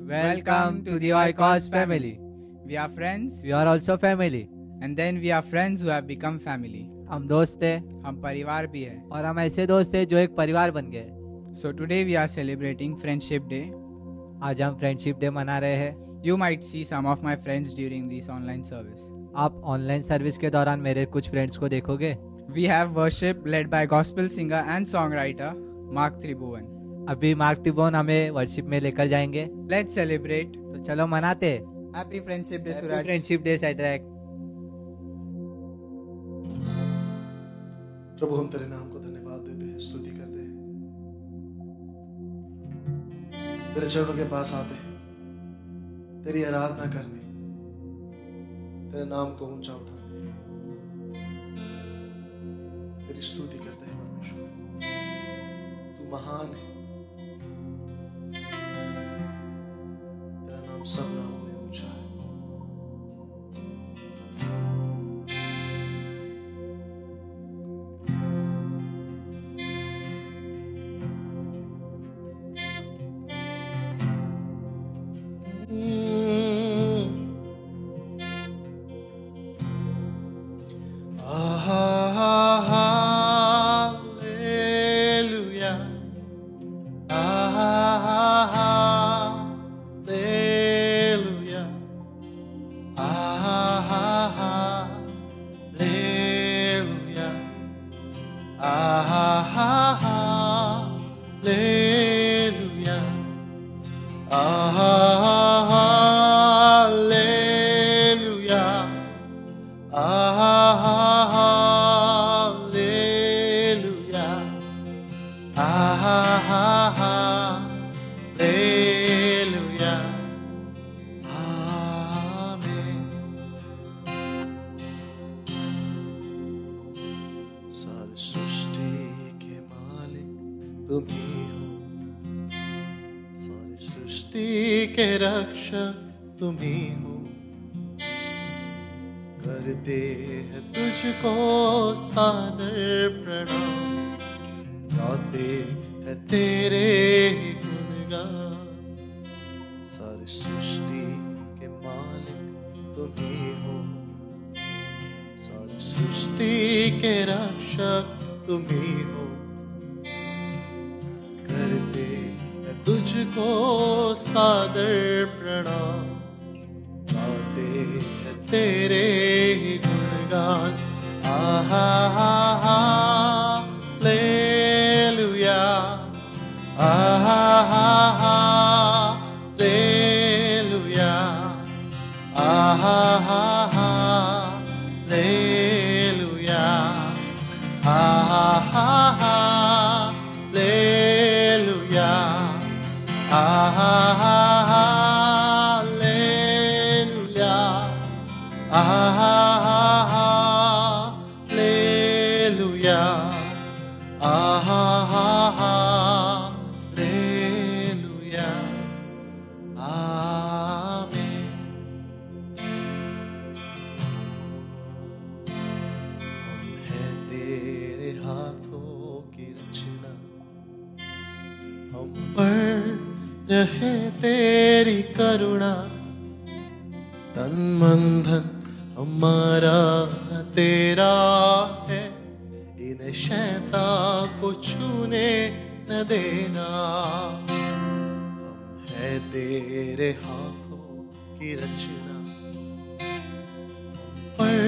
Welcome to the Oikos family. We are friends We are also family. and then we are friends who have become family. हम दोस्त थे हम परिवार भी है. और हम ऐसे दोस्त थे जो एक परिवार बन गए. So today we are celebrating Friendship Day. आज हम फ्रेंडशिप डे मना रहे हैं. You might see some of my friends during this online service. आप ऑनलाइन सर्विस के दौरान मेरे कुछ फ्रेंड्स को देखोगे. We have worship led by gospel singer and songwriter Mark Tribhuvan. अभी मार्क तिबोन हमें वर्शिप में लेकर जाएंगे. Let's celebrate. तो चलो मनाते. Happy Friendship Day, Suraj. Friendship day Shadrach. प्रभु हम तेरे नाम को धन्यवाद देते हैं, स्तुति करते हैं, तेरे चरणों के पास आते हैं, तेरी आराधना करने, तेरे नाम को ऊंचा उठाते हैं, तेरी स्तुति करते हैं. परमेश्वर तू महान है, तेरा नाम सब नामों में ऊंचा है. करते हैं तुझको सादर प्रणाम, गाते हैं तेरे ही गुणगान. सारी सृष्टि के मालिक तुम ही हो, सारी सृष्टि के रक्षक तुम ही हो. करते हैं तुझको सादर प्रणाम, गाते हैं तेरे ही गुणगान. आहा हा हा लेलुया, आहा हा हा लेलुया, आहा हा हा लेलुया, आहा हा हा लेलुया, आहा हा हा लेलुया, आहा हा हा लेलुया, आहा हा हा लेलुया. आमीन. हम हैं तेरे हाथों की रचना, हम पर रहे तेरी करुणा. तन मन धन हमारा तेरा है, इन्हें शैतान को छूने न देना. हम है तेरे हाथों की रचना, पर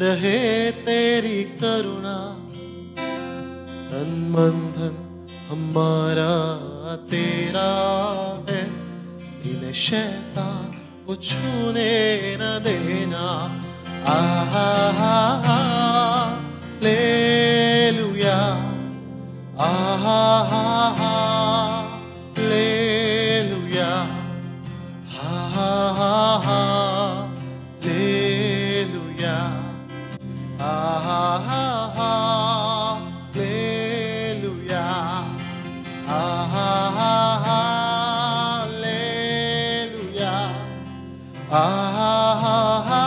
रहे तेरी करुणा. तन मन धन हमारा तेरा है, इन्हें शैतान को छूने न देना. आहा हा हा लेलुया, आहा हा हा लेलुया, हा हा हा लेलुया, आहा हा हा लेलुया, आहा हा हा लेलुया, आहा हा हा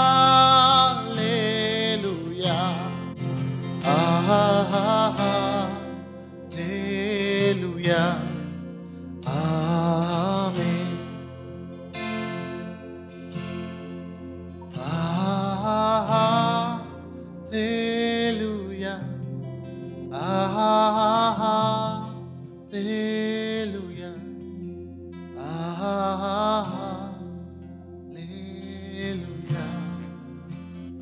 लेलुया, आहा हा हा लेलुया. आमीन. Hallelujah. Hallelujah.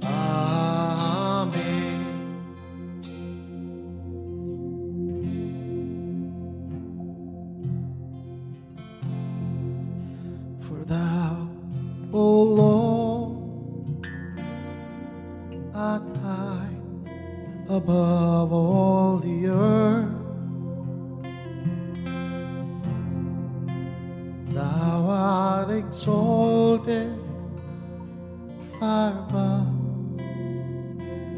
Amen. For thou, O Lord, art high above all the earth. Thou art exalted far above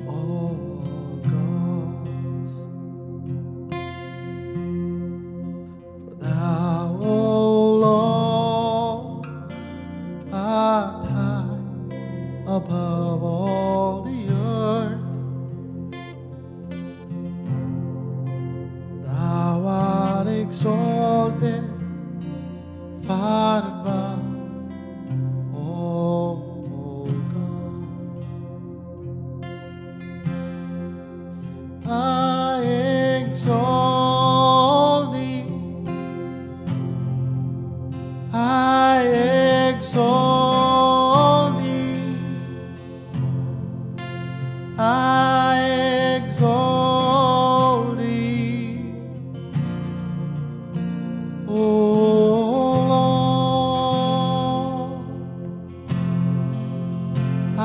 all gods. For thou, O Lord, art high above all the earth. Thou art exalted far above all gods. I exalt thee. I exalt thee. I exalt thee. O Lord, I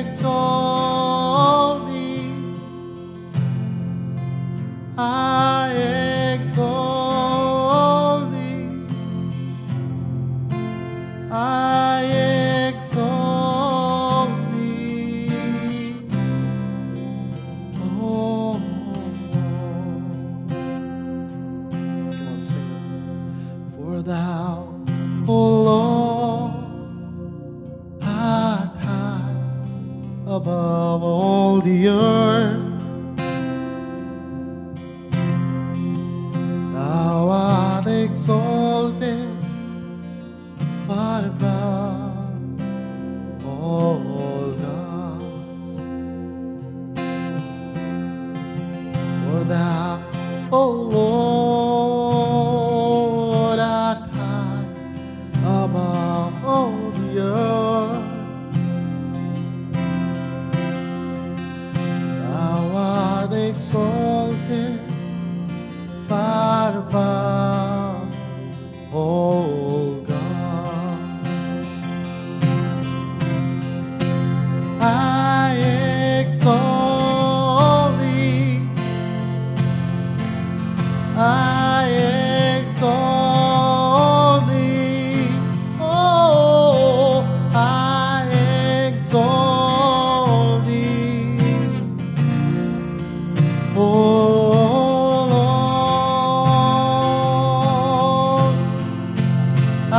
exalt thee. I exalt thee. I exalt thee. Oh Lord. Come on, sing it. For thou, O Lord, art high above all the earth. Thou art exalted far above all gods. For thou, O Lord, art high above all the earth. Thou art exalted far above all gods. I exalt thee. I exalt thee. Oh, I exalt thee. Oh Lord, I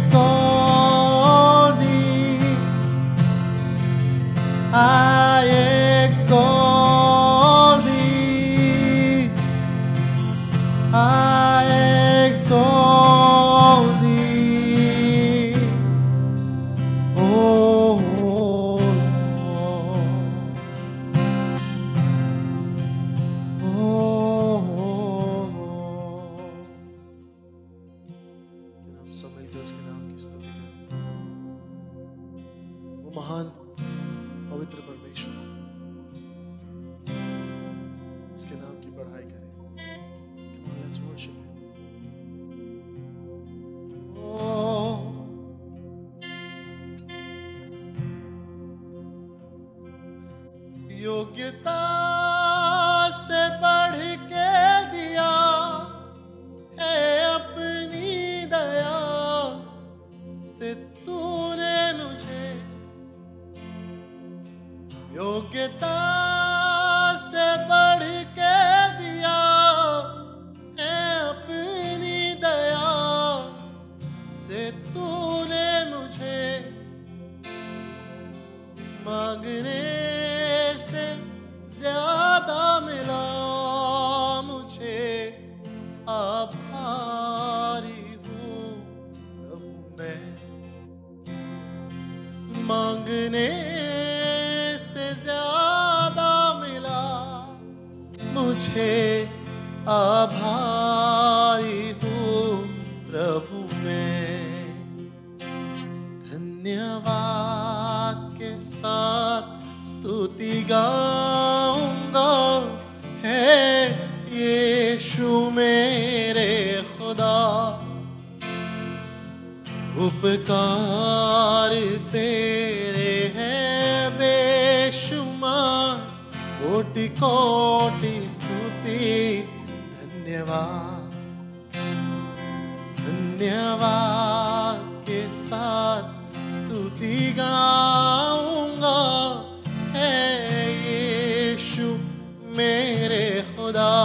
exalt thee. I exalt thee. I exalt thee. Oh Lord. Oh Lord. कि हम सब मिलकर उसके नाम की स्तुति करें। वो महान पवित्र परमेश्वर, उसके नाम की बढ़ाई करें। Come on, let's worship him. Oh, योग्यता से बढ़ के दिया है अपनी दया से तूने मुझे। योग्यता से बढ़ के दिया है अपनी दया से तूने मुझे। मांगने से तुझे आभारी हूँ प्रभु मैं। धन्यवाद के साथ स्तुति गाऊंगा, है यीशु मेरे खुदा। उपकार तेरे हैं बेशुमार, कोटि कोटि स्तुति धन्यवाद। धन्यवाद के साथ स्तुति गाऊंगा, है यीशु मेरे खुदा।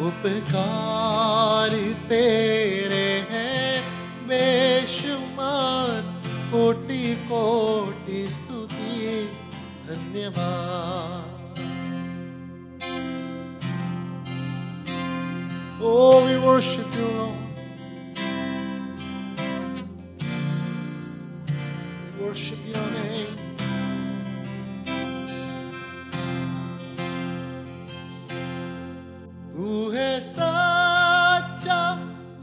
उपकार तेरे हैं बेशुमार, कोटि कोटि स्तुति धन्यवाद। Oh, we worship you, Lord. We worship your name. तू है सच्चा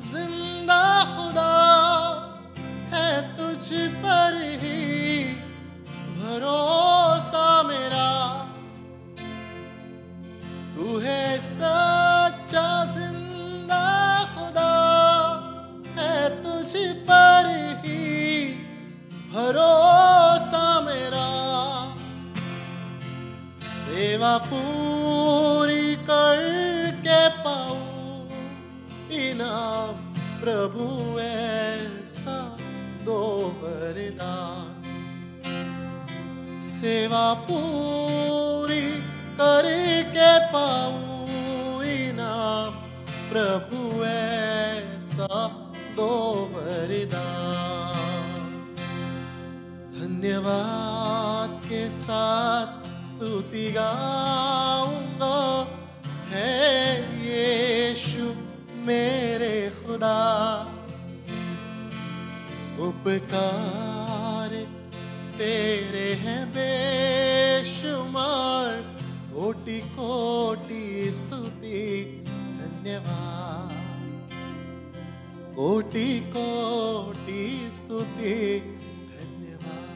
जिंदा खुदा, है तुझ पर ही भरोसा मेरा। तू है सच्चा जिंदा खुदा, है तुझ पर ही भरोसा मेरा। सेवा पूरी करके पाऊं इनाम प्रभु ऐसा दो वरदान। सेवा पूरी करके पाऊं इनाम प्रभु ऐसा दो वरदान। धन्यवाद के साथ स्तुति गाऊंगा, है यीशु मेरे खुदा। उपकार तेरे हैं बेशुमार, कोटि कोटि स्तुति धन्यवाद। कोटि कोटि स्तुति धन्यवाद।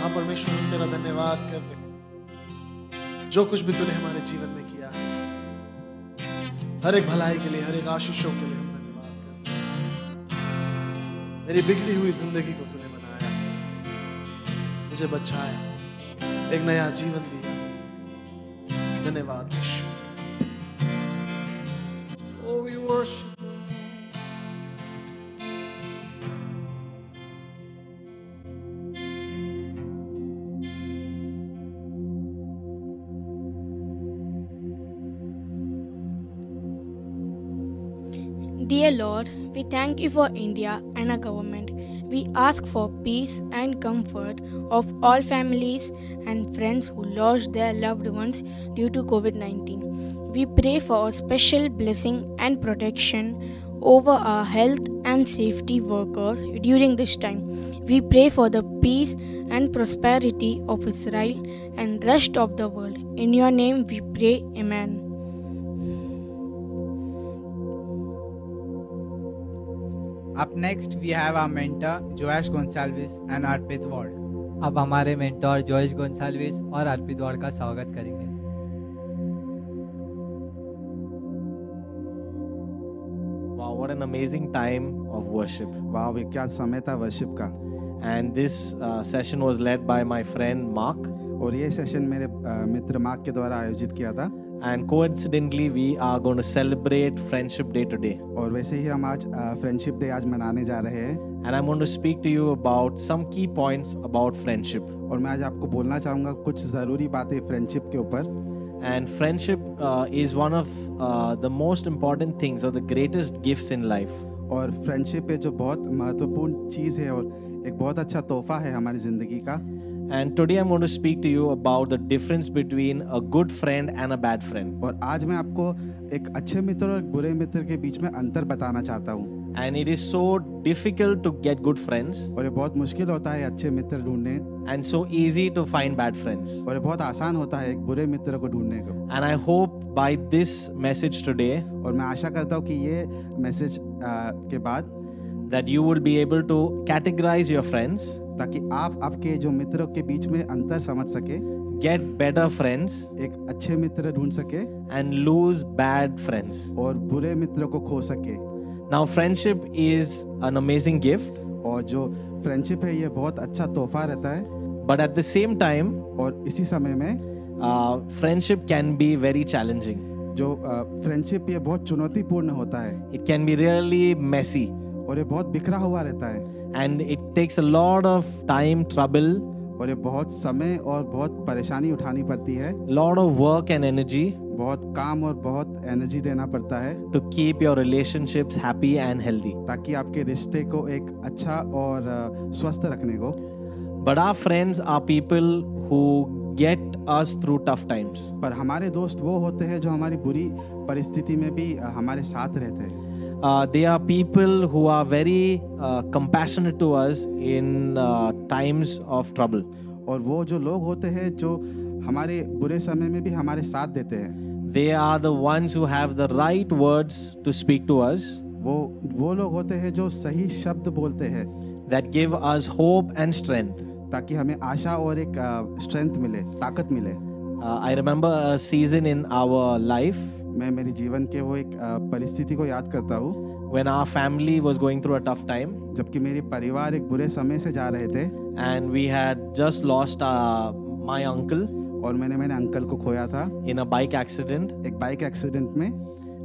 हाँ परमेश्वर, हम तेरा धन्यवाद करते हैं जो कुछ भी तूने हमारे जीवन में किया है, हर एक भलाई के लिए, हर एक आशीषों के लिए हम धन्यवाद करते हैं। मेरी बिगड़ी हुई जिंदगी को तूने बनाया, मुझे बचाया, एक नया जीवन दिया। धन्यवाद यीशु। Oh, we worship you. Dear Lord, we thank you for India and our government. We ask for peace and comfort of all families and friends who lost their loved ones due to COVID-19. We pray for a special blessing and protection over our health and safety workers during this time. We pray for the peace and prosperity of Israel and rest of the world. In your name we pray, Amen. Up next, we have our mentor Joash Gonsalves and Arpit Ward. अब हमारे mentor Zoish Gonsalves और अर्पित ward का स्वागत करेंगे। Wow, what an amazing time of worship. वाह, क्या समय था वर्शिप का। And this session was led by my friend Mark. और ये सेशन मेरे मित्र मार्क के द्वारा आयोजित किया था। And coincidentally, we are going to celebrate Friendship Day today. और वैसे ही हम आज फ्रेंडशिप डे आज मनाने जा रहे हैं। And I'm going to speak to you about some key points about friendship. और मैं आज आपको बोलना चाहूँगा कुछ ज़रूरी बातें फ्रेंडशिप के ऊपर। And friendship is one of the most important things or the greatest gifts in life. और फ्रेंडशिप है जो बहुत महत्वपूर्ण चीज़ है और एक बहुत अच्छा तोहफा है हमारी ज़िंदगी का। And today I'm going to speak to you about the difference between a good friend and a bad friend. और आज मैं आपको एक अच्छे मित्र और एक बुरे मित्र के बीच में अंतर बताना चाहता हूँ। And it is so difficult to get good friends और ये बहुत मुश्किल होता है अच्छे मित्र ढूंढने, and so easy to find bad friends. और ये बहुत आसान होता है एक बुरे मित्र को ढूंढने को। And I hope by this message today और मैं आशा करता हूँ कि ये मैसेज के बाद that you will be able to categorize your friends, ताकि आप आपके जो मित्रों के बीच में अंतर समझ सके, get better friends, एक अच्छे मित्र ढूंढ सके and lose bad friends. और बुरे मित्रों को खो सके। Now, friendship is an amazing gift, और जो फ्रेंडशिप है ये बहुत अच्छा तोहफा रहता है, but at the same time, और इसी समय में friendship can be very challenging. जो फ्रेंडशिप ये बहुत चुनौतीपूर्ण होता है It can be really messy, और ये बहुत बिखरा हुआ रहता है, and it takes a lot of time, trouble, और ये बहुत समय और बहुत परेशानी उठानी पड़ती है, lot of work and energy बहुत काम और बहुत एनर्जी देना पड़ता है to keep your relationships happy and healthy. ताकि आपके रिश्ते को एक अच्छा और स्वस्थ रखने को। But our friends are people who get us through tough times. पर हमारे दोस्त वो होते हैं जो हमारी बुरी परिस्थिति में भी हमारे साथ रहते हैं। They are people who are very compassionate to us in times of trouble. और वो जो लोग होते हैं जो हमारे बुरे समय में भी हमारे साथ देते हैं। They are the ones who have the right words to speak to us, वो लोग होते हैं जो सही शब्द बोलते हैं that give us hope and strength. ताकि हमें आशा और एक स्ट्रेंथ मिले, ताकत मिले। I remember a season in our life मैं मेरी जीवन के वो एक परिस्थिति को याद करता हूँ when our family was going through a tough time, जबकि मेरे परिवार एक बुरे समय से जा रहे थे and we had just lost my uncle और मैंने मेरे अंकल को खोया था in a bike accident, एक बाइक एक्सीडेंट में।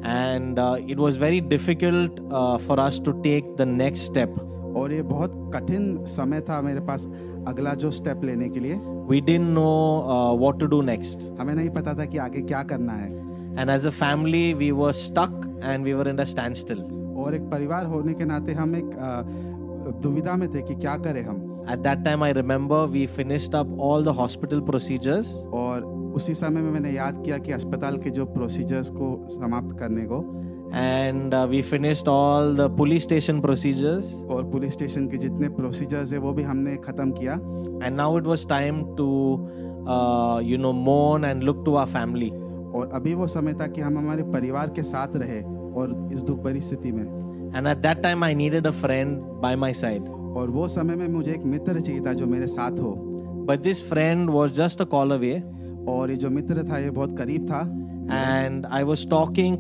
and it was very difficult for us to take the next step. और ये बहुत कठिन समय था मेरे पास अगला जो स्टेप लेने के लिए। We didn't know what to do next, हमें नहीं पता था कि आगे क्या करना है, and as a family we were stuck and we were in a standstill. और एक परिवार होने के नाते हम एक दुविधा में थे कि क्या करें हम। At that time I remember we finished up all the hospital procedures, और उसी समय में मैंने याद किया कि अस्पताल के जो प्रोसीजर्स को समाप्त करने को, and we finished all the police station procedures, और पुलिस स्टेशन के जितने प्रोसीजर्स है वो भी हमने खत्म किया। and now it was time to mourn and look to our family. और अभी वो समय था कि हम हमारे परिवार के साथ रहे और इस दुख भरी स्थिति में। And at that time I needed a friend by my side, और वो समय में मुझे एक मित्र चाहिए था जो मेरे साथ हो, but this friend was just a call away, और ये जो मित्र था ये बहुत करीब था, and I was talking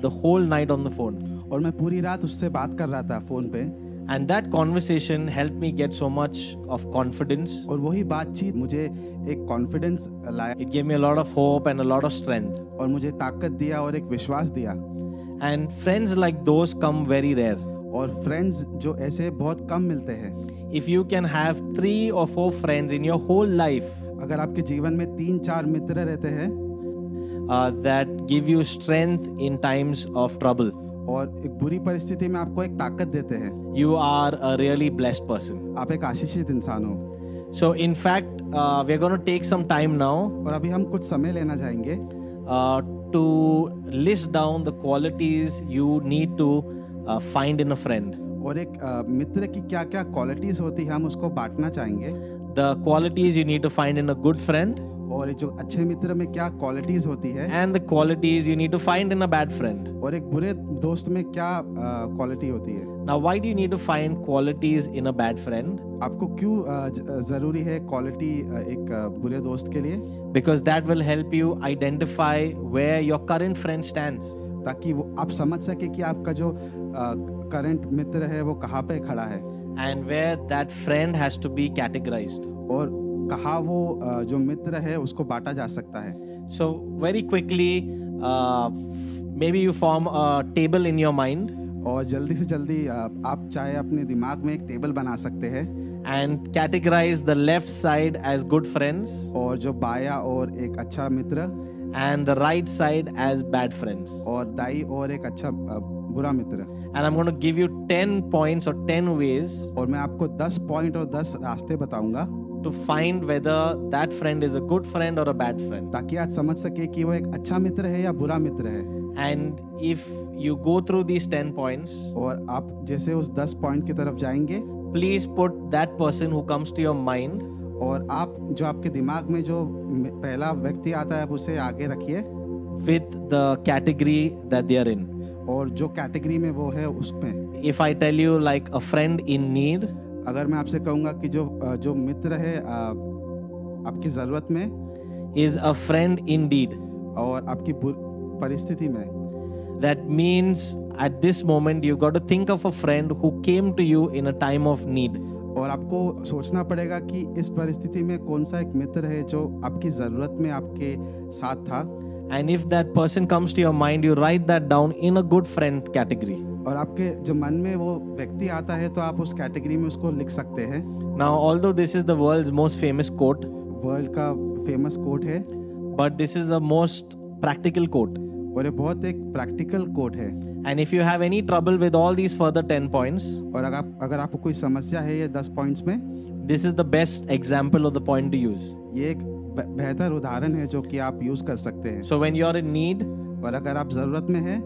the whole night on the phone, और मैं पूरी रात उससे बात कर रहा था फोन पे। and that conversation helped me get so much of confidence. और वही बातचीत मुझे एक कॉन्फिडेंस लाया It gave me a lot of hope and a lot of strength. और मुझे ताकत दिया और एक विश्वास दिया। And friends like those come very rare. और फ्रेंड्स जो ऐसे बहुत कम मिलते हैं। If you can have 3 or 4 friends in your whole life अगर आपके जीवन में 3-4 मित्र रहते हैं that give you strength in times of trouble, और एक बुरी परिस्थिति में आपको एक ताकत देते हैं, you are a really blessed person. आप एक आशीषित इंसान हो। So in fact, we're going to take some time now और अभी हम कुछ समय लेना चाहेंगे to list down the qualities you need to find in a friend. और एक मित्र की क्या क्या क्वालिटीज होती है हम उसको बांटना चाहेंगे। The qualities you need to find in a good friend, और जो अच्छे मित्र में क्या क्वालिटीज होती है, and the qualities you need to find in a bad friend. और एक बुरे दोस्त में क्या क्वालिटी होती है। Now, why do you need to find qualities in a bad friend? आपको क्यों जरूरी है क्वालिटी एक बुरे दोस्त के लिए? Because that will help you identify where your current friend stands. ताकि वो आप समझ सके कि आपका जो करंट मित्र है वो कहाँ पे खड़ा है, And where that friend has to be categorized. और कहाँ वो जो मित्र है उसको बांटा जा सकता है। So very quickly, maybe you form a table in your mind और जल्दी से जल्दी आप चाहे अपने दिमाग में एक टेबल बना सकते हैं, and categorize the left side as good friends और जो बाया और एक अच्छा मित्र, and the right side as bad friends. और दाई और एक अच्छा बुरा मित्र। And I'm going to give you 10 points or 10 ways और मैं आपको 10 पॉइंट और 10 रास्ते बताऊंगा to find whether that friend is a good friend or a bad friend. ताकि आप समझ सके कि वो एक अच्छा मित्र है या बुरा मित्र है। And if you go through these 10 points, और आप जैसे उस 10 पॉइंट की तरफ जाएंगे, please put that person who comes to your mind और आप जो आपके दिमाग में जो पहला व्यक्ति आता है, आप उसे आगे रखिए with the category that they are in. और जो कैटेगरी में वो है उसमें। If I tell you like a friend in need, अगर मैं आपसे कहूँगा कि जो मित्र है आपकी ज़रूरत में, is a friend indeed. और आपकी परिस्थिति में, That means at this moment you've got to think of a friend who came to you in a time of need. और आपको सोचना पड़ेगा कि इस परिस्थिति में कौन सा एक मित्र है जो आपकी ज़रूरत में आपके साथ था। And if that person comes to your mind, you write that down in a good friend category. और आपके जो मन में वो व्यक्ति आता है तो आप उस कैटेगरी में उसको लिख सकते हैं। Now, although this is the world's most famous quote, world का फेमस कोट है, but this is the most practical quote. और ये बहुत एक प्रैक्टिकल कोट है। And if you have any trouble with all these further 10 points, और अगर आपको कोई समस्या है ये 10 पॉइंट्स में, this is the best example of the point to use. ये एक बेहतर उदाहरण है जो कि आप यूज कर सकते हैं। So when you're in need, और अगर आप जरूरत में हैं,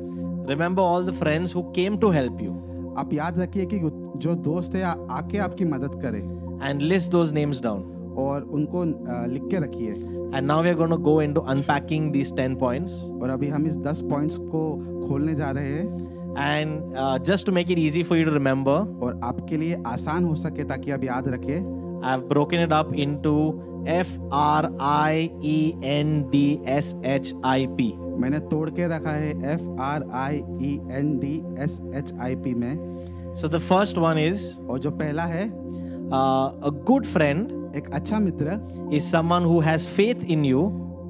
remember all the friends who came to help you आप याद रखिए कि जो दोस्त है आके आपकी मदद करे, and list those names down. और उनको लिख के रखिए। And now we are going to go into unpacking these 10 points. और अभी हम इस 10 पॉइंट्स को खोलने जा रहे हैं। And just to make it easy for you to remember, और आपके लिए आसान हो सके ताकि आप याद रखें, I've broken it up into FRIENDSHIP. मैंने तोड़ के रखा है FRIENDSHIP में। So the first one is और जो पहला है, a good friend एक अच्छा मित्र, is someone who has faith in you,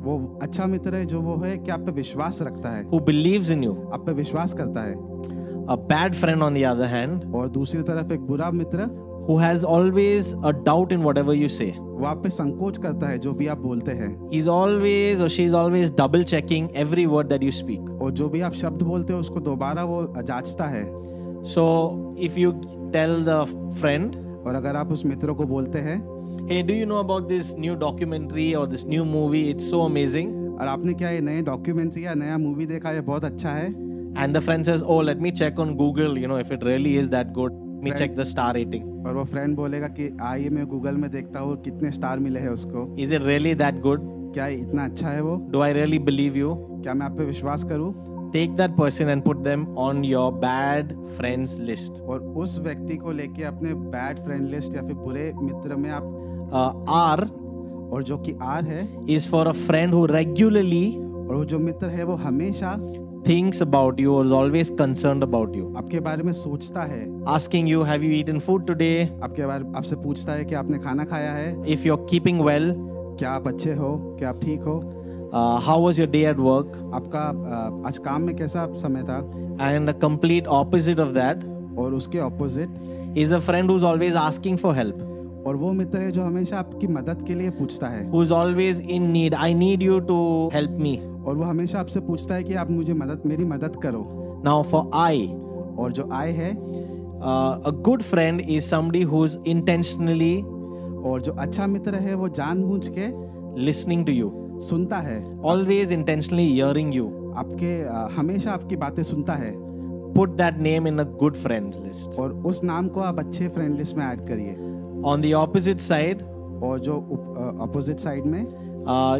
वो अच्छा मित्र है जो वो है कि आप पे विश्वास रखता है, who believes in you. आप पे विश्वास करता है। A bad friend, on the other hand, और दूसरी तरफ एक बुरा मित्र, who has always a doubt in whatever you say. वो आप पे संकोच करता है जो भी आप बोलते हैं, He's always or she's always double checking every word that you speak. और जो भी आप शब्द बोलते हो उसको दोबारा वो जांचता है। So if you tell the friend, और अगर आप उस मित्र को बोलते हैं, hey, do you know about this new documentary or this new movie? It's so amazing. और आपने क्या ये नए डॉक्यूमेंट्री या नया मूवी देखा, ये बहुत अच्छा है, And the friend says, oh, let me check on Google, if it really is that good. Let me check the star rating. और वो फ्रेंड बोलेगा कि आइए मैं गूगल में देखता हूँ कितने स्टार मिले हैं उसको, Is it really that good? क्या ये इतना अच्छा है वो, Do I really believe you? क्या मैं आप पे विश्वास करूँ। Take that person and put them on your bad friends list. और उस व्यक्ति को लेके अपने बैड फ्रेंड लिस्ट या फिर बुरे मित्र में आप, R और जो कि आर है, is for a friend who regularly और वो जो मित्र है वो हमेशा thinks about you or is always concerned about you. आपके बारे में सोचता है, Asking you, have you eaten food today? आपके बारे आपसे पूछता है कि आपने खाना खाया है, If you're keeping well, क्या आप अच्छे हो, क्या आप ठीक हो, how was your day at work? आपका आज काम में कैसा समय था। And a complete opposite of that और उसके opposite is a friend who's always asking for help, और वो मित्र है जो हमेशा आपकी मदद के लिए पूछता है, who's always in need. I need you to help me. और वो हमेशा आपसे पूछता है कि आप मुझे मेरी मदद करो। Now for I, और जो आई है, a good friend is somebody who's intentionally और जो अच्छा मित्र है वो जानबूझ के listening to you, सुनता है, always intentionally hearing you. आपके हमेशा आपकी बातें सुनता है। Put that name in a good friend list. और उस नाम को आप अच्छे फ्रेंड लिस्ट में ऐड करिए। On the opposite side, और जो अपोजिट साइड में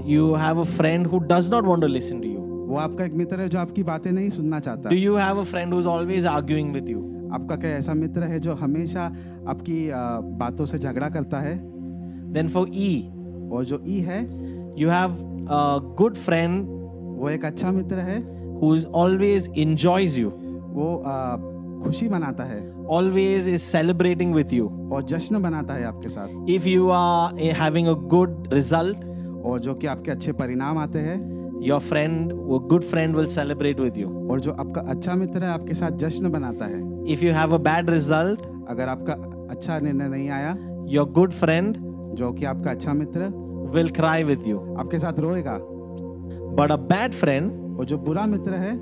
you have a friend who does not want to listen to you. वो आपका एक मित्र है जो आपकी बातें नहीं सुनना चाहता। Do you have a friend who's always arguing with you? आपका क्या ऐसा मित्र है जो हमेशा आपकी बातों से झगड़ा करता है। Then for E, और जो ई है, you have a good friend वो एक अच्छा मित्र है, who always enjoys you, वो खुशी मनाता है always is celebrating with you. और जश्न मनाता है आपके साथ। If you are having a good result, और जो कि आपके अच्छे परिणाम आते हैं, your friend, a good friend will celebrate with you. और जो आपका अच्छा मित्र है आपके साथ जश्न बनाता है। If you have a bad result, अगर आपका अच्छा निर्णय नहीं आया, your good friend जो कि आपका अच्छा मित्र will cry with you. आपके साथ रोएगा। But a bad friend और जो बुरा मित्र है,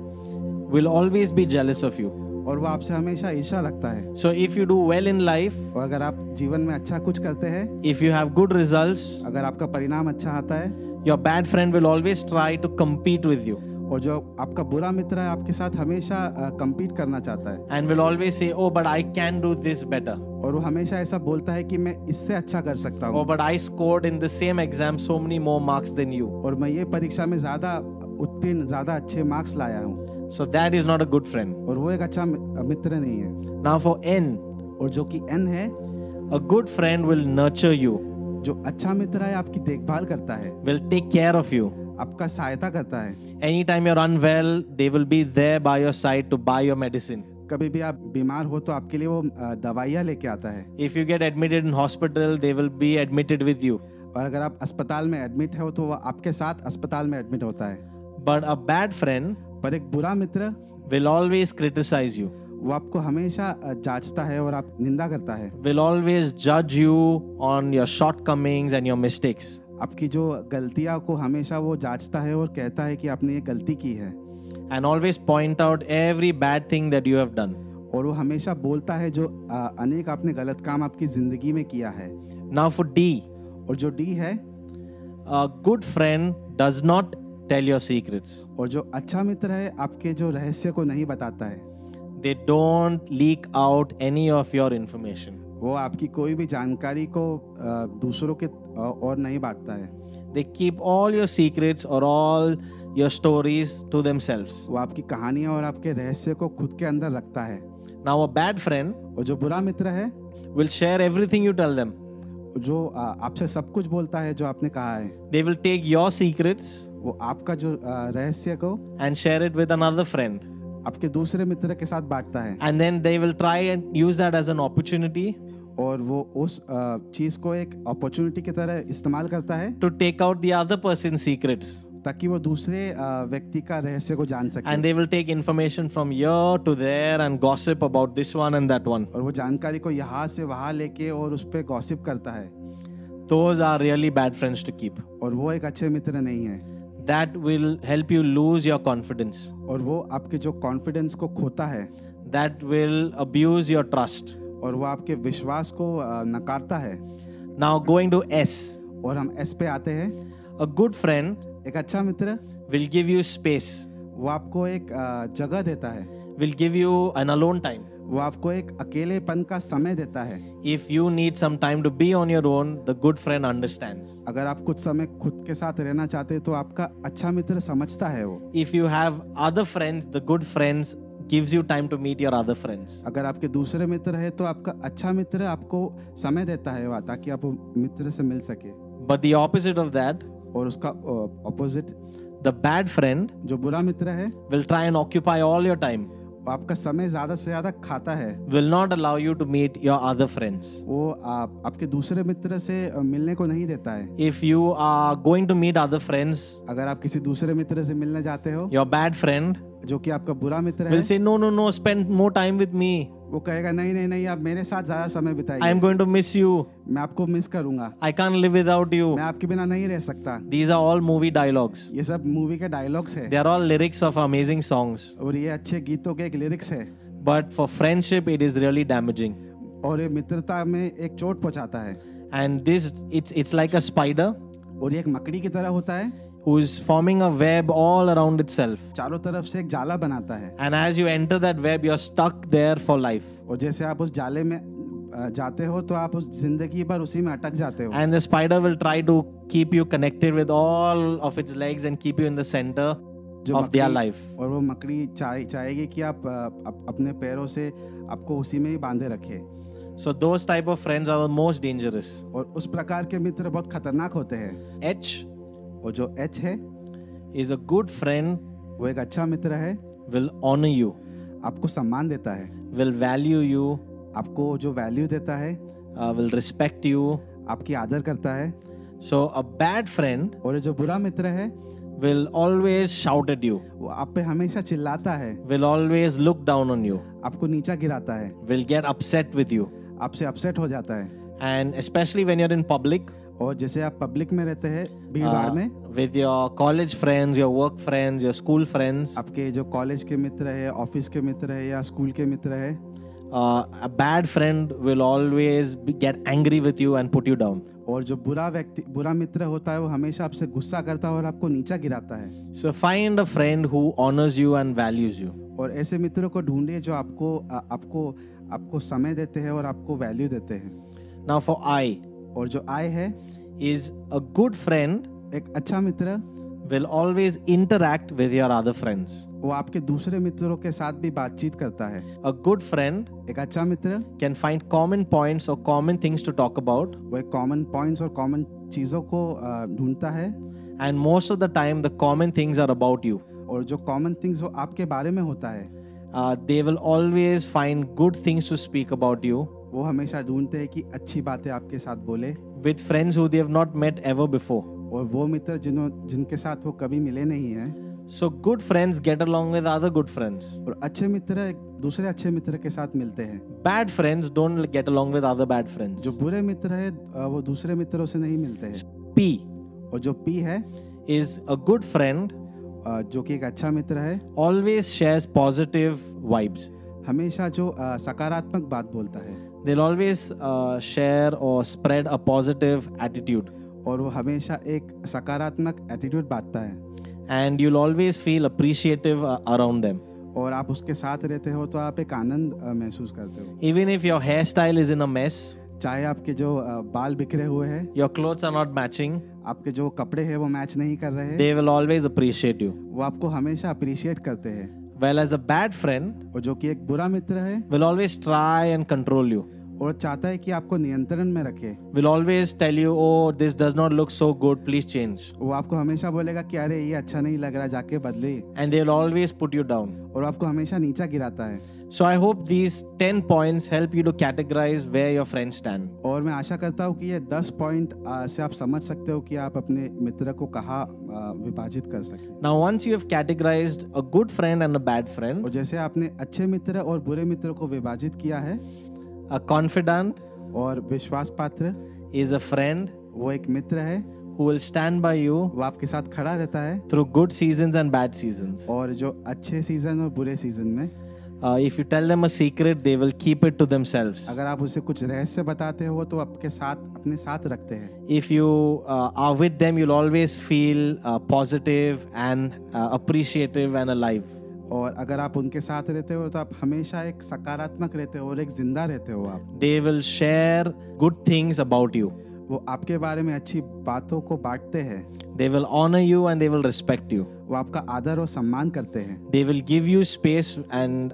will always be jealous of you. और वो आपसे हमेशा ईर्ष्या रखता है। So if you do well in life, और अगर आप जीवन में अच्छा कुछ करते हैं, if you have good results, अगर आपका परिणाम अच्छा आता है, your bad friend will always try to compete with you. और जो आपका बुरा मित्र है आपके साथ हमेशा compete करना चाहता है and will always say, oh, but I can do this better. और वो हमेशा ऐसा बोलता है कि मैं इससे अच्छा कर सकता Oh, हूँ but I scored in the same exam so many more marks than you. और मैं ये परीक्षा में ज़्यादा उत्तीर्ण ज़्यादा अच्छे मार्क्स लाया हूँ So that is not a good friend. और वो एक अच्छा मित्र नहीं है Now for N, और जो कि N है a good friend will nurture you, जो अच्छा मित्र है आपकी देखभाल करता है will take care of you. आपका सहायता करता है Anytime you're unwell, they will be there by your side to buy your medicine. कभी भी आप बीमार हो तो आपके लिए वो दवाइयाँ लेके आता है If you get admitted in hospital, they will be admitted with you. और अगर आप अस्पताल में एडमिट हो तो वो आपके साथ अस्पताल में एडमिट होता है But a bad friend पर एक बुरा मित्र will always criticize you, वो आपको हमेशा जांचता है और आप निंदा करता है will always judge you on your shortcomings and your mistakes. आपकी जो गलतियां को हमेशा वो जांचता है और कहता है कि आपने ये गलती की है And always point out every bad thing that you have done. और वो हमेशा बोलता है जो अनेक आपने गलत काम आपकी जिंदगी में किया है Now for D, और जो डी है a good friend does not tell your secrets. और जो अच्छा मित्र है आपके जो रहस्य को नहीं बताता है They don't leak out any of your information. वो आपकी कोई भी जानकारी को दूसरों के और नहीं बांटता है They keep all your secrets or all your stories to themselves. वो आपकी कहानियां और आपके रहस्य को खुद के अंदर रखता है Now a bad friend और जो बुरा मित्र है will share everything you tell them. जो आपसे सब कुछ बोलता है जो आपने कहा है They will take your secrets वो आपका जो रहस्य को and share it with another friend. आपके दूसरे मित्र के साथ बांटता है And then they will try and use that as an opportunity और वो उस चीज को एक अपॉर्चुनिटी की तरह इस्तेमाल करता है to take out the other person's secrets. ताकि वो दूसरे व्यक्ति का रहस्य को जान सके And they will take information from here to there and gossip about this one and that one. और वो जानकारी को यहाँ से वहाँ लेके और उस पर गॉसिप करता है Those are really bad friends to keep. और वो एक अच्छे मित्र नहीं है That will help you lose your confidence. और वो आपके जो कॉन्फिडेंस को खोता है That will abuse your trust. और वो आपके विश्वास को नकारता है Now going to S. और हम एस पे आते हैं A good friend एक अच्छा मित्र will give you space, वो आपको एक जगह देता है will give you an alone time. वो आपको एक अकेलेपन का समय देता है If you need some time to be on your own, the good friend understands. अगर आप कुछ समय खुद के साथ रहना चाहते हैं तो आपका अच्छा मित्र समझता है वो If you have other friends, the good friends gives you time to meet your other friends. अगर आपके दूसरे मित्र है तो आपका अच्छा मित्र आपको समय देता है वहाँ ताकि आप वो मित्र से मिल सके But the opposite of that, और उसका ऑपोजिट the bad friend जो बुरा मित्र है will try and occupy all your time, वो आपका समय ज्यादा से ज्यादा खाता है will not allow you to meet your other friends. वो आपके दूसरे मित्र से मिलने को नहीं देता है If you are going to meet other friends, अगर आप किसी दूसरे मित्र से मिलने जाते हो your bad friend जो कि आपका बुरा मित्र है will say, no, no, no, spend more time with me. वो कहेगा नहीं नहीं नहीं आप मेरे साथ ज्यादा समय I am बिताइए going to miss you. मैं आपको मिस करूंगा I can't live without you. मैं आपके बिना नहीं रह सकता These are all movie dialogues. ये सब मूवी के डायलॉग्स है They are all lyrics of amazing songs. और ये अच्छे गीतों के एक लिरिक्स है But for friendship, it is really damaging. और ये मित्रता में एक चोट पहुंचाता है And this, it's like a spider और ये एक मकड़ी की तरह होता है who is forming a web all around itself. चारों तरफ से एक जाला बनाता है And as you enter that web, you're stuck there for life. और जैसे आप उस जाले में जाते हो तो आप उस जिंदगी भर उसी में अटक जाते हो And the spider will try to keep you connected with all of its legs and keep you in the center जो of their मकड़ी- life. और वो मकड़ी चाहेगी कि आप अपने पैरों से आपको उसी में ही बांधे रखे So those type of friends are the most dangerous. और उस प्रकार के मित्र बहुत खतरनाक होते हैं H और जो एच है is a good friend, वो एक अच्छा मित्र है will honor you, आपको सम्मान देता है will value you, आपको जो वैल्यू देता है will respect you. आपकी आदर करता है So a bad friend और ये जो बुरा मित्र है will always shout at you, वो आप पे हमेशा चिल्लाता है will always look down on you, आपको नीचा गिराता है will get upset with you. आपसे अपसेट हो जाता है And especially when you're in public, और जैसे आप पब्लिक में रहते हैं भीड़ भाड़ में with your college friends, your work friends, your school friends, आपके जो कॉलेज के मित्र है ऑफिस के मित्र है या स्कूल के मित्र है a bad friend will always get angry with you and put you down. और जो बुरा मित्र होता है वो हमेशा आपसे गुस्सा करता है और आपको नीचा गिराता है। So find a friend who honors you and values you. और ऐसे मित्रों को ढूंढिए जो आपको समय देते हैं और आपको वैल्यू देते हैं। Now for I और जो I है, is a good friend एक अच्छा मित्र will always interact with your other friends. वो आपके दूसरे मित्रों के साथ भी बातचीत करता है। A good friend एक अच्छा मित्र can find common points or common things to talk about, वो एक कॉमन पॉइंट्स और कॉमन चीज़ों को ढूंढता है, and most of the time the common things are about you. और जो कॉमन थिंग्स वो आपके बारे में होता है। They will always find good things to speak about you वो हमेशा ढूंढते हैं कि अच्छी बातें आपके साथ बोले, with friends who they have not met ever before. और वो मित्र जिनके साथ वो कभी मिले नहीं हैं। So good friends get along with other good friends. और अच्छे मित्र एक दूसरे अच्छे मित्र के साथ मिलते हैं। Bad friends don't get along with other bad friends. जो बुरे मित्र है वो दूसरे मित्रों से नहीं मिलते हैं। P और जो पी है is a good friend जो कि एक अच्छा मित्र है, always shares positive vibes. हमेशा जो सकारात्मक बात बोलता है, They'll always share or spread a positive attitude. और वो हमेशा एक सकारात्मक एटीट्यूड बांटता है। And you'll always feel appreciative around them. और आप उसके साथ रहते हो तो आप एक आनंद महसूस करते हो। Even if your hairstyle is in a mess, चाहे आपके जो बाल बिखरे हुए हैं, your clothes are not matching, आपके जो कपड़े हैं वो मैच नहीं कर रहे हैं, they will always appreciate you. वो आपको हमेशा अप्रिशिएट करते हैं। Well, as a bad friend, और जो कि एक बुरा मित्र है, will always try and control you. और चाहता है कि आपको नियंत्रण में रखे। Will always tell you, oh, this does not look so good, please change. वो आपको हमेशा बोलेगा कि अरे ये अच्छा नहीं लग रहा, जाके बदले। And they'll always put you down. और आपको हमेशा नीचा गिराता है। So I hope these 10 points help you to categorize where your friends stand. और मैं आशा करता हूँ कि ये 10 पॉइंट से आप समझ सकते हो कि आप अपने मित्र को कहाँ विभाजित कर सकें। Now, once you have categorized a good friend and a bad friend, और जैसे आपने अच्छे मित्र और बुरे मित्र को विभाजित किया है, a confidant और विश्वास पात्र is a friend वो एक मित्र है, who will stand by you वो आपके साथ खड़ा रहता है through good seasons and bad seasons. और जो अच्छे सीजन और बुरे सीजन में If you tell them a secret, they will keep it to themselves. अगर आप उसे कुछ रहस्य बताते हो तो आपके साथ अपने साथ रखते हैं। If you are with them, you'll always feel positive and appreciative and alive. और अगर आप उनके साथ रहते हो तो आप हमेशा एक सकारात्मक रहते हो और एक जिंदा रहते हो। आप They will share good things about you. वो आपके बारे में अच्छी बातों को बांटते हैं। They will honor you and they will respect you. वो आपका आदर और सम्मान करते हैं। They will give you space and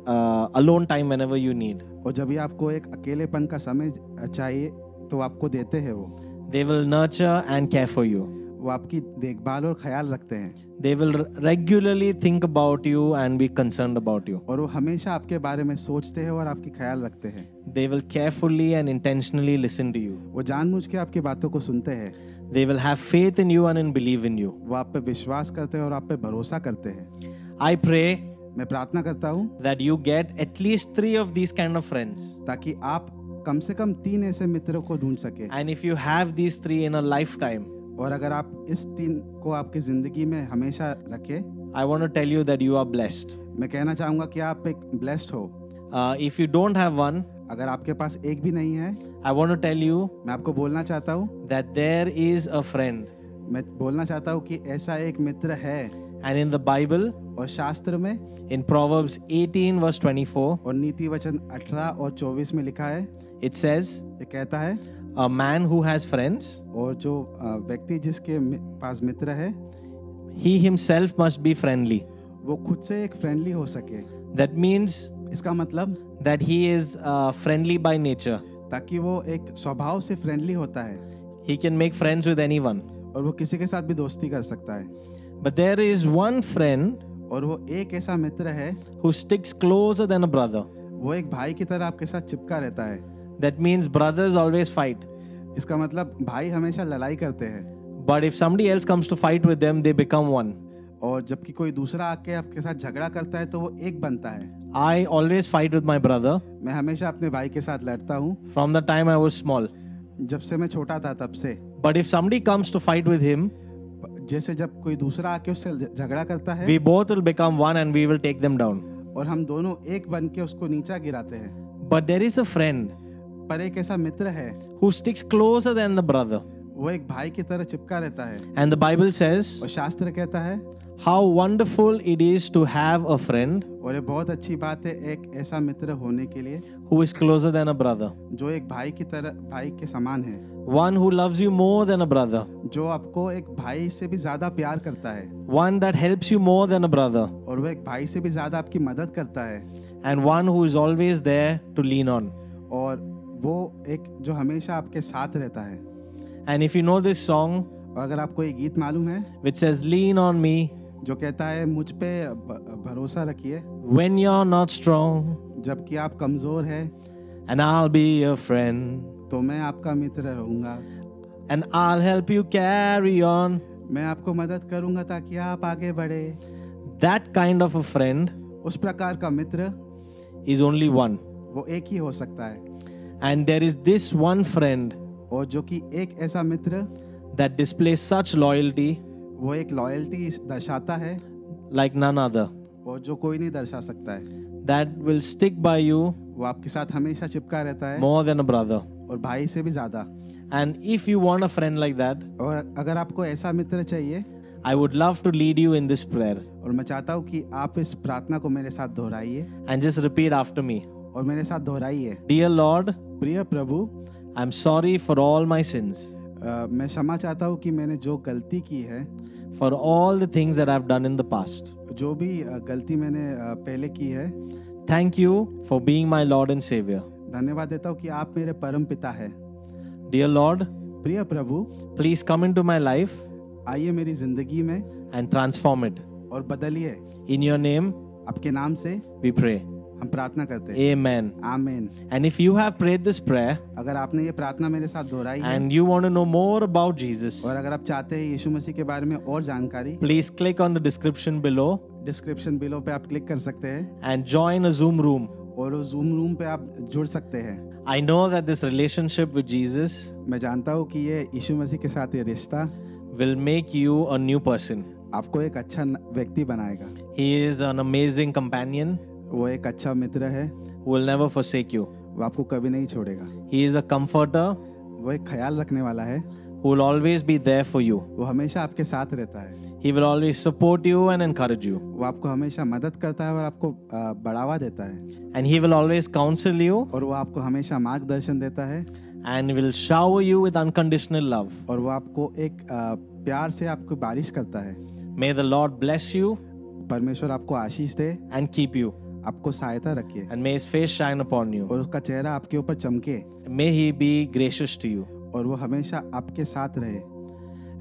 alone time whenever you need. और जब भी आपको एक अकेलेपन का समय चाहिए तो आपको देते हैं वो। They will nurture and care for you. वो आपकी देखभाल और ख्याल रखते हैं। They will regularly think about you and be concerned about you. और वो हमेशा आपके बारे में सोचते हैं और आपकी ख्याल रखते हैं। They will carefully and intentionally listen to you. वो जानबूझ के आपकी बातों को सुनते हैं। They will have faith in you and believe in you. वो आप पे विश्वास करते हैं और आप पे भरोसा करते हैं। I pray मैं प्रार्थना करता हूँ that you get at least 3 of these kind of friends. ताकि आप कम से कम 3 ऐसे मित्रों को ढूंढ सके। And if you have these 3 in a lifetime, और अगर आप इस 3 को आपकी जिंदगी में हमेशा रखें, I want to tell you that you are blessed. मैं कहना चाहूंगा कि आप एक ब्लेस्ड हो। If you don't have one, अगर आपके पास एक भी नहीं है, I want to tell you मैं आपको बोलना चाहता हूँ, that there is a friend. मैं बोलना चाहता हूँ कि ऐसा एक मित्र है। And in the Bible, और शास्त्र में in Proverbs 18 verse 24, और नीति वचन 18 और 24 में लिखा है, it says, ये कहता है, a man who has friends, और जो व्यक्ति जिसके पास मित्र है, he himself must be friendly. वो खुद से एक फ्रेंडली हो सके। That means इसका मतलब that he is friendly by nature. ताकि वो एक स्वभाव से फ्रेंडली होता है He can make friends with anyone. और वो किसी के साथ भी दोस्ती कर सकता है। But there is one friend और वो एक ऐसा मित्र है, who sticks closer than a brother. वो एक भाई की तरह आपके साथ चिपका रहता है। That means brothers always fight. इसका मतलब भाई हमेशा लड़ाई करते हैं। But if somebody else comes to fight with them, they become one. और जबकि कोई दूसरा आके आपके साथ झगड़ा करता है तो वो एक बनता है। I always fight with my brother मैं हमेशा अपने भाई के साथ लड़ता हूँ, from the time I was small. जब से मैं छोटा था तब से। But if somebody comes to fight with him, जैसे जब कोई दूसरा आके उससे झगड़ा करता है, we both will become one and we will take them down. और हम दोनों एक बन के उसको नीचा गिराते हैं। But there is a friend पर एक ऐसा मित्र है who sticks closer than the brother. वो एक भाई की तरह चिपका रहता है। And the Bible says, और शास्त्र कहता है, how wonderful it is to have a friend और ये बहुत अच्छी बात है एक ऐसा मित्र होने के लिए who is closer than a brother. जो एक भाई की तरह, भाई के समान है, One who loves you more than a brother. जो आपको एक भाई से भी ज्यादा प्यार करता है, One that helps you more than a brother. और वो एक भाई से भी ज्यादा आपकी मदद करता है, And one who is always there to lean on. और वो एक जो हमेशा आपके साथ रहता है। And if you know this song, और अगर आपको ये गीत मालूम है which says, lean on me जो कहता है मुझ पे भरोसा रखिए when you're not strong, जबकि आप कमजोर है, and I'll be your friend, तो मैं आपका मित्र रहूंगा, and I'll help you carry on. मैं आपको मदद करूंगा ताकि आप आगे बढ़े। That kind of a friend उस प्रकार का मित्र is only one. वो एक ही हो सकता है, And there is this one friend और जो कि एक ऐसा मित्र that displays such loyalty वो एक लॉयल्टी दर्शाता है like none other, और जो कोई नहीं दर्शा सकता है। that will stick by you वो आपके साथ हमेशा चिपका रहता है, more than a brother. और भाई से भी ज्यादा। And if you want a friend like that, और अगर आपको ऐसा मित्र चाहिए, I would love to lead you in this prayer. और मैं चाहता हूँ कि आप इस प्रार्थना को मेरे साथ दोहराइए And just repeat after me. और मेरे साथ दोहराइए। Dear Lord, प्रिय प्रभु, I'm sorry for all my sins, मैं क्षमा चाहता हूँ कि मैंने जो गलती की है, for all the things that I've done in the past. जो भी गलती मैंने पहले की है। Thank you for being my Lord and Savior. धन्यवाद देता हूँ कि आप मेरे परम पिता है। Dear Lord, प्रिय प्रभु, please come into my life आइए मेरी जिंदगी में and transform it. और बदलिए। In your name, आपके नाम से we pray. हम प्रार्थना करते हैं। Amen. आमीन। And if you have prayed this prayer अगर आपने ये प्रार्थना मेरे साथ दोहराई है and you want to know more about Jesus, और अगर आप चाहते हैं यीशु मसीह के बारे में और जानकारी, please click on the description below description below पे आप क्लिक कर सकते हैं and join a Zoom room. और उस जूम रूम पे आप जुड़ सकते हैं। I know that this relationship with Jesus मैं जानता हूँ कि ये यीशु मसीह के साथ ये रिश्ता will make you a new person. आपको एक अच्छा व्यक्ति बनाएगा। He is an amazing companion वो एक अच्छा मित्र है, who will never forsake you. वो आपको कभी नहीं छोड़ेगा। He is a comforter वो एक ख्याल रखने वाला है, who will always be there for you. वो हमेशा आपके साथ रहता है, He will always support you and encourage you. वो आपको हमेशा मदद करता है और आपको बढ़ावा देता है, And He will always counsel you और वो आपको हमेशा मार्गदर्शन देता है, and will shower you with unconditional love. और वो आपको एक प्यार से आपको बारिश करता है। May the Lord bless you परमेश्वर आपको आशीष दे, and keep you, आपको सहायता रखे and may His face shine upon you. और उसका चेहरा आपके ऊपर चमके May He be gracious to you. और वो हमेशा आपके साथ रहे।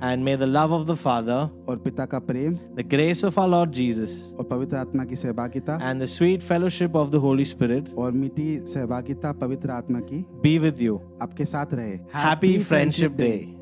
And may the love of the Father, और पिता का प्रेम the grace of our Lord Jesus, और पवित्र आत्मा की सहभागिता and the sweet fellowship of the Holy Spirit और मीठी सहभागिता पवित्र आत्मा की be with you. आपके साथ रहे। Happy Friendship Day.